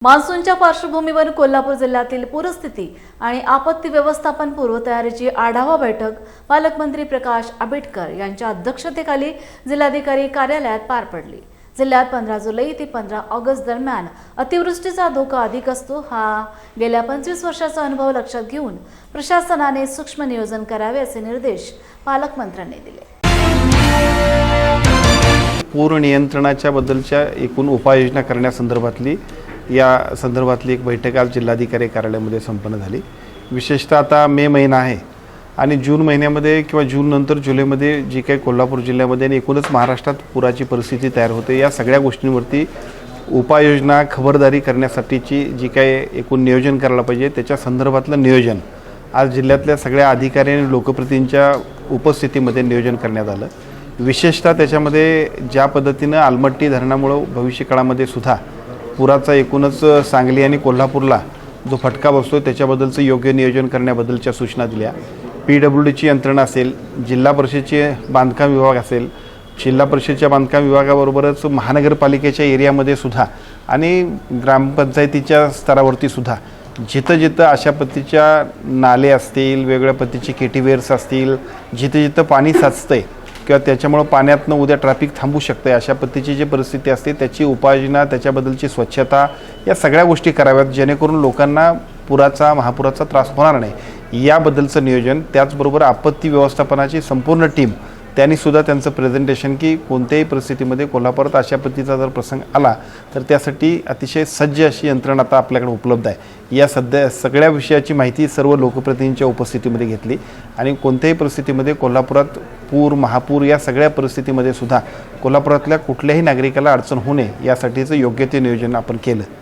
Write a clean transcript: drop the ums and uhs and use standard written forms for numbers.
मान्सूनच्या पार्श्वभूमीवर कोल्हापूर जिल्ह्यातील पूरस्थिती आणि आपत्ती व्यवस्थापन पूर्वतयारीची आढावा बैठक पालकमंत्री प्रकाश आंबेडकर यांच्या अध्यक्षतेखाली जिल्हाधिकारी कार्यालयात पार पडली। जिल्ह्यात 15 जुलै ते 15 ऑगस्ट दरम्यान अतिवृष्टीचा धोका अधिक असतो। हा गेल्या 25 वर्षाचा अनुभव लक्षात घेऊन प्रशासनाने सूक्ष्म नियोजन करावे असे निर्देश पालकमंत्र्यांनी दिले। पूर नियंत्रणाच्या बद्दलच्या एकूण उपाययोजना करण्यासंदर्भातली एक बैठक आज जिल्हाधिकारी कार्यालयामध्ये संपन्न झाली। विशेषतः आता मे महिना आहे आणि जून महिन्यामध्ये किंवा जून नंतर जुलैमध्ये जी काही कोल्हापूर जिल्ह्यामध्ये आणि एकूणच महाराष्ट्रात पुराची परिस्थिती तयार होते, या सगळ्या गोष्टींवरती उपाययोजना खबरदारी करण्यासाठीची जी काही एकूण नियोजन करायला पाहिजे त्याच्या संदर्भातलं नियोजन आज जिल्ह्यातल्या सगळ्या अधिकारी आणि लोकप्रतिनिधींच्या उपस्थितीमध्ये नियोजन करण्यात आलं। विशेषतः त्याच्यामध्ये ज्या पद्धतीनं आलमट्टी धरणामुळे भविष्य काळामध्ये सुद्धा पुराचा एकूणच सांगली आणि कोल्हापूरला जो फटका बसतो त्याच्याबद्दलचं योग्य नियोजन करण्याबद्दलच्या सूचना दिल्या। PWDची यंत्रणा असेल, जिल्हा परिषदेचे बांधकाम विभाग असेल, जिल्हा परिषदेच्या बांधकाम विभागाबरोबरच महानगरपालिकेच्या एरियामध्ये सुद्धा आणि ग्रामपंचायतीच्या स्तरावरती सुद्धा जिथं जिथं अशा पद्धतीच्या नाले असतील, वेगवेगळ्या पद्धतीचे केटीवेअर्स असतील, जिथं जिथं पाणी साचतंय किंवा त्याच्यामुळे पाण्यातनं उद्या ट्रॅफिक थांबू शकते अशा पद्धतीची जी परिस्थिती असते त्याची उपाययोजना, त्याच्याबद्दलची स्वच्छता, या सगळ्या गोष्टी कराव्यात जेणेकरून लोकांना महापुराचा त्रास होणार नाही याबद्दलचं नियोजन। त्याचबरोबर आपत्ती व्यवस्थापनाची संपूर्ण टीम त्यांनी सुद्धा त्यांचं प्रेझेंटेशन की कोणत्याही परिस्थितीमध्ये कोल्हापुरात अशा पद्धतीचा जर प्रसंग आला तर त्यासाठी अतिशय सज्ज अशी यंत्रणा आता आपल्याकडे उपलब्ध आहे। या सगळ्या विषयाची माहिती सर्व लोकप्रतिनिधींच्या उपस्थितीमध्ये घेतली आणि कोणत्याही परिस्थितीमध्ये कोल्हापुरात पूर, महापूर या सगळ्या परिस्थितीमध्ये सुद्धा कोल्हापुरातल्या कुठल्याही नागरिकाला अडचण होऊ नये यासाठीचं योग्य ते नियोजन आपण केलं।